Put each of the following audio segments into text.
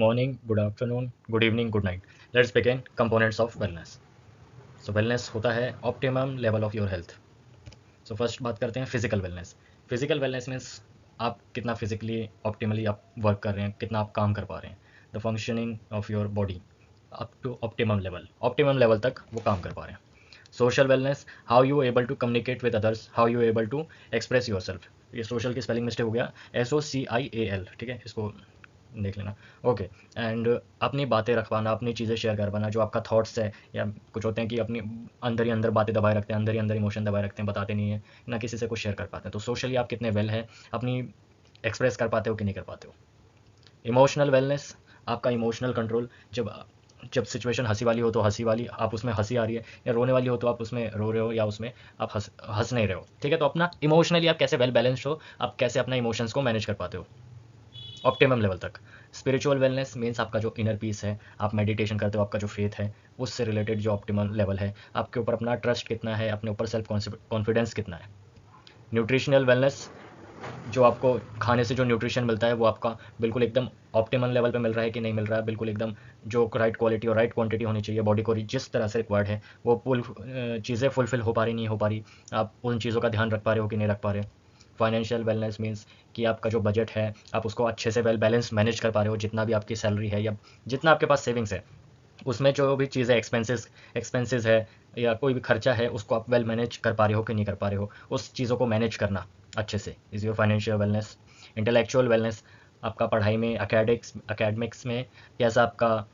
Morning, good afternoon, good evening, good night. Let's begin components of wellness. So wellness होता है optimum level of your health. So first बात करते हैं physical wellness. Physical wellness means आप कितना physically optimally आप work कर रहे हैं, कितना आप काम कर पा रहे हैं, the functioning of your body up to optimum level तक वो काम कर पा रहे हैं। Social wellness, how you able to communicate with others, how you able to express yourself. ये सोशल की स्पेलिंग मिस्टेक हो गया, SOCIAL, ठीक है, इसको देख लेना। ओके। एंड अपनी बातें रख पाना, अपनी चीज़ें शेयर कर पाना, जो आपका थॉट्स है, या कुछ होते हैं कि अपनी अंदर ही अंदर बातें दबाए रखते हैं, अंदर ही अंदर इमोशन दबाए रखते हैं, बताते नहीं है ना किसी से कुछ शेयर कर पाते हैं। तो सोशली आप कितने वेल है, अपनी एक्सप्रेस कर पाते हो कि नहीं कर पाते हो। इमोशनल वेलनेस, आपका इमोशनल कंट्रोल। जब जब सिचुएशन हंसी वाली हो तो हंसी वाली, आप उसमें हंसी आ रही है, या रोने वाली हो तो आप उसमें रो रहे हो, या उसमें आप हंस हंस नहीं रहे हो, ठीक है। तो अपना इमोशनली आप कैसे वेल बैलेंस्ड हो, आप कैसे अपना इमोशंस को मैनेज कर पाते हो ऑप्टिमम लेवल तक। स्पिरिचुअल वेलनेस मीन्स आपका जो इनर पीस है, आप मेडिटेशन करते हो, आपका जो फेथ है, उससे रिलेटेड जो ऑप्टिमल लेवल है, आपके ऊपर अपना ट्रस्ट कितना है, अपने ऊपर सेल्फ कॉन्फिडेंस कितना है। न्यूट्रिशनल वेलनेस, जो आपको खाने से जो न्यूट्रिशन मिलता है वो आपका बिल्कुल एकदम ऑप्टिमल लेवल पे मिल रहा है कि नहीं मिल रहा है, बिल्कुल एकदम जो राइट क्वालिटी और राइट क्वांटिटी होनी चाहिए बॉडी को जिस तरह से रिक्वायर्ड है, वो फुल चीज़ें फुलफिल हो पा रही नहीं हो पा रही, आप उन चीज़ों का ध्यान रख पा रहे हो कि नहीं रख पा रहे। फाइनेंशियल वेलनेस मीन्स कि आपका जो बजट है, आप उसको अच्छे से वेल बैलेंस मैनेज कर पा रहे हो, जितना भी आपकी सैलरी है या जितना आपके पास सेविंग्स है, उसमें जो भी चीज़ें एक्सपेंसेस है या कोई भी खर्चा है, उसको आप वेल मैनेज कर पा रहे हो कि नहीं कर पा रहे हो, उस चीज़ों को मैनेज करना अच्छे से is your financial wellness. Intellectual wellness, आपका पढ़ाई में एकेडमिक्स में कैसा आपका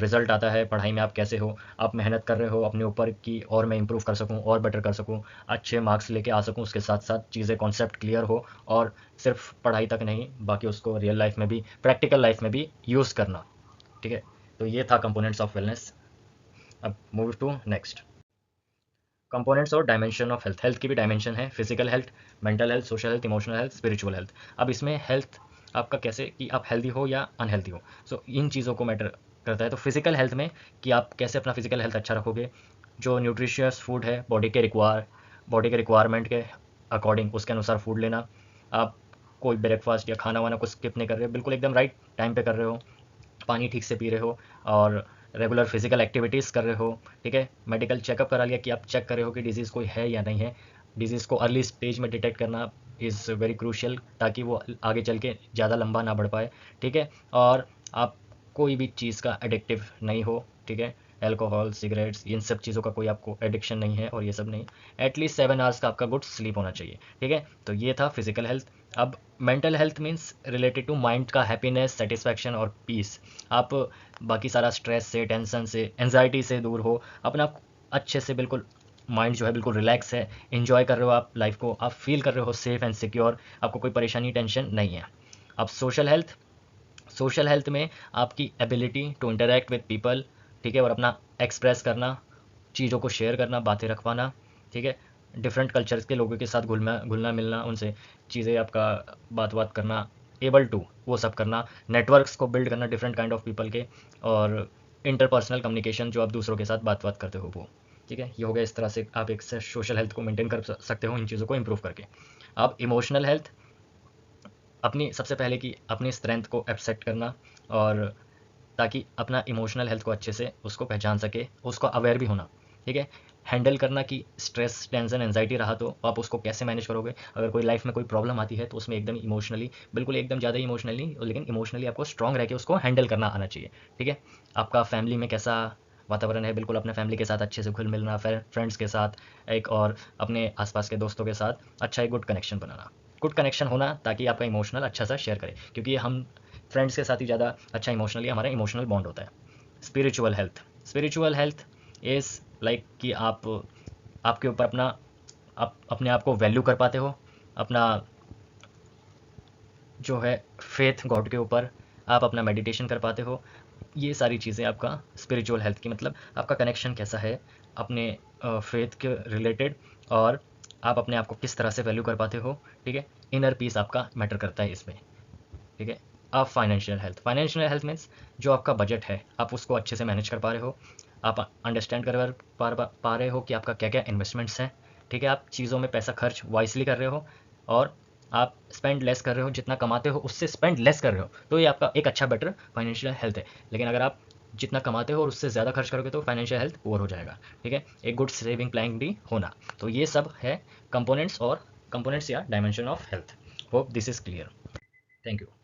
रिजल्ट आता है, पढ़ाई में आप कैसे हो, आप मेहनत कर रहे हो अपने ऊपर कि और मैं इंप्रूव कर सकूं और बेटर कर सकूं, अच्छे मार्क्स लेके आ सकूं, उसके साथ साथ चीज़ें कॉन्सेप्ट क्लियर हो, और सिर्फ पढ़ाई तक नहीं, बाकी उसको रियल लाइफ में भी, प्रैक्टिकल लाइफ में भी यूज़ करना, ठीक है। तो ये था कंपोनेंट्स ऑफ वेलनेस। अब मूव टू नेक्स्ट। कंपोनेंट्स और डायमेंशन ऑफ हेल्थ। हेल्थ की भी डायमेंशन है, physical health, mental health, social health, emotional health, spiritual health. अब इसमें हेल्थ आपका कैसे कि आप हेल्दी हो या अनहेल्दी हो, सो इन चीज़ों को मैटर करता है। तो फिजिकल हेल्थ में कि आप कैसे अपना फिजिकल हेल्थ अच्छा रखोगे, जो न्यूट्रिशियस फूड है, बॉडी के रिक्वायरमेंट के अकॉर्डिंग उसके अनुसार फूड लेना। आप कोई ब्रेकफास्ट या खाना वाना को स्किप नहीं कर रहे हो, बिल्कुल एकदम राइट टाइम पे कर रहे हो, पानी ठीक से पी रहे हो, और रेगुलर फिजिकल एक्टिविटीज़ कर रहे हो, ठीक है। मेडिकल चेकअप करा लिया कि आप चेक कर रहे हो कि डिजीज़ कोई है या नहीं है। डिजीज़ को अर्ली स्टेज में डिटेक्ट करना इज़ वेरी क्रूशियल, ताकि वो आगे चल के ज़्यादा लंबा ना बढ़ पाए, ठीक है। और आप कोई भी चीज़ का एडिक्टिव नहीं हो, ठीक है। अल्कोहल, सिगरेट्स, इन सब चीज़ों का कोई आपको एडिक्शन नहीं है, और ये सब नहीं। एटलीस्ट 7 आवर्स का आपका गुड स्लीप होना चाहिए, ठीक है। तो ये था फिजिकल हेल्थ। अब mental health means related to mind का हैप्पीनेस, सेटिस्फैक्शन और पीस। आप बाकी सारा स्ट्रेस से, टेंशन से, एनजाइटी से दूर हो, अपना अच्छे से बिल्कुल माइंड जो है बिल्कुल रिलैक्स है, इंजॉय कर रहे हो आप लाइफ को, आप फील कर रहे हो सेफ एंड सिक्योर, आपको कोई परेशानी टेंशन नहीं है। अब सोशल हेल्थ में आपकी ability to interact with people, ठीक है, और अपना एक्सप्रेस करना, चीज़ों को शेयर करना, बातें रख पाना, ठीक है। डिफरेंट कल्चर्स के लोगों के साथ घुलना मिलना, उनसे चीज़ें आपका बात बात करना, एबल टू वो सब करना, नेटवर्क्स को बिल्ड करना डिफरेंट काइंड ऑफ पीपल के, और इंटरपर्सनल कम्युनिकेशन जो आप दूसरों के साथ बात बात करते हो वो, ठीक है। ये हो गया, इस तरह से आप एक सोशल हेल्थ को मेंटेन कर सकते हो इन चीज़ों को इम्प्रूव करके। अब इमोशनल हेल्थ, अपनी सबसे पहले की अपनी स्ट्रेंथ को एक्सेप्ट करना, और ताकि अपना इमोशनल हेल्थ को अच्छे से उसको पहचान सके, उसको अवेयर भी होना, ठीक है। हैंडल करना कि स्ट्रेस, टेंशन, एंजाइटी रहा तो आप उसको कैसे मैनेज करोगे। अगर कोई लाइफ में कोई प्रॉब्लम आती है तो उसमें एकदम इमोशनली, बिल्कुल एकदम ज़्यादा इमोशनली नहीं, लेकिन इमोशनली आपको स्ट्रांग रह के उसको हैंडल करना आना चाहिए, ठीक है। आपका फैमिली में कैसा वातावरण है, बिल्कुल अपने फैमिली के साथ अच्छे से घुल मिलना, फ्रेंड्स के साथ एक, और अपने आसपास के दोस्तों के साथ अच्छा एक गुड कनेक्शन बनाना, गुड कनेक्शन होना, ताकि आपका इमोशनल अच्छा सा शेयर करें, क्योंकि हम फ्रेंड्स के साथ ही ज़्यादा अच्छा इमोशनली हमारा इमोशनल बॉन्ड होता है। स्पिरिचुअल हेल्थ इज़ लाइक कि आप आपके ऊपर आप अपने आप को वैल्यू कर पाते हो, अपना जो है फेथ गॉड के ऊपर, आप अपना मेडिटेशन कर पाते हो। ये सारी चीज़ें आपका स्पिरिचुअल हेल्थ की, मतलब आपका कनेक्शन कैसा है अपने फेथ के रिलेटेड, और आप अपने आप को किस तरह से वैल्यू कर पाते हो, ठीक है। इनर पीस आपका मैटर करता है इसमें, ठीक है। अब फाइनेंशियल हेल्थ मीन्स जो आपका बजट है, आप उसको अच्छे से मैनेज कर पा रहे हो, आप अंडरस्टैंड कर पा रहे हो कि आपका क्या क्या इन्वेस्टमेंट्स हैं, ठीक है। आप चीज़ों में पैसा खर्च वाइसली कर रहे हो, और आप स्पेंड लेस कर रहे हो, जितना कमाते हो उससे स्पेंड लेस कर रहे हो, तो ये आपका एक अच्छा बेटर फाइनेंशियल हेल्थ है। लेकिन अगर आप जितना कमाते हो और उससे ज़्यादा खर्च करोगे तो फाइनेंशियल हेल्थ पुअर हो जाएगा। ठीक है, एक गुड सेविंग प्लान भी होना। तो ये सब है कंपोनेंट्स या dimension of health. Hope this is clear. Thank you.